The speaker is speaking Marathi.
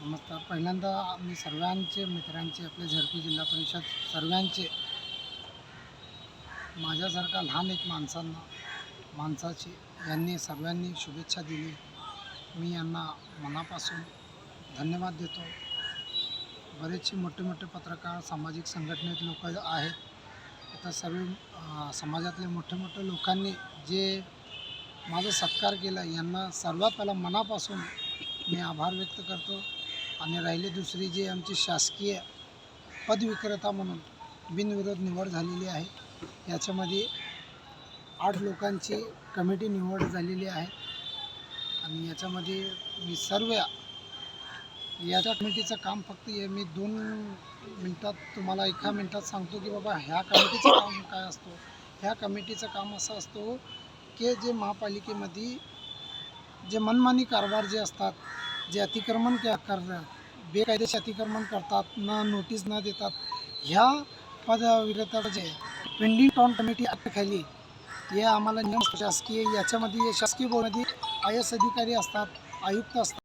नमस्कार. पहिल्यांदा मी सर्वांचे मित्रांचे, आपले झडपी जिल्हा परिषद सर्वांचे, माझ्यासारखा लहान एक माणसाची यांनी सर्वांनी शुभेच्छा दिली. मी यांना मनापासून धन्यवाद देतो. बरेचसे मोठे मोठे पत्रकार, सामाजिक संघटनेत लोक आहेत. आता सर्व समाजातले मोठे मोठे लोकांनी जे माझा सत्कार केला, यांना सर्वात पहिला मनापासून मी आभार व्यक्त करतो. आणि राहिली दुसरी, जी आमची शासकीय पदविक्रेता म्हणून बिनविरोध निवड झालेली आहे, याच्यामध्ये 8 लोकांची कमिटी निवड झालेली आहे. आणि याच्यामध्ये मी सर्व याच्या कमिटीचं काम फक्त मी 2 मिनटात तुम्हाला 1 मिनटात सांगतो की बाबा ह्या कमिटीचं काम काय असतो. ह्या कमिटीचं काम असं असतो की जे महापालिकेमध्ये जे मनमानी कारभार जे असतात, जे अतिक्रमण करतात, बेकायदेशीर अतिक्रमण करतात, न नोटीस न देतात, ह्या पदविक्रेता जे पेंडिंग टाउन कमिटी खाली हे आम्हाला नियम शासकीय, याच्यामध्ये शासकीय बोर्डमध्ये IAS अधिकारी असतात, आयुक्त असतात.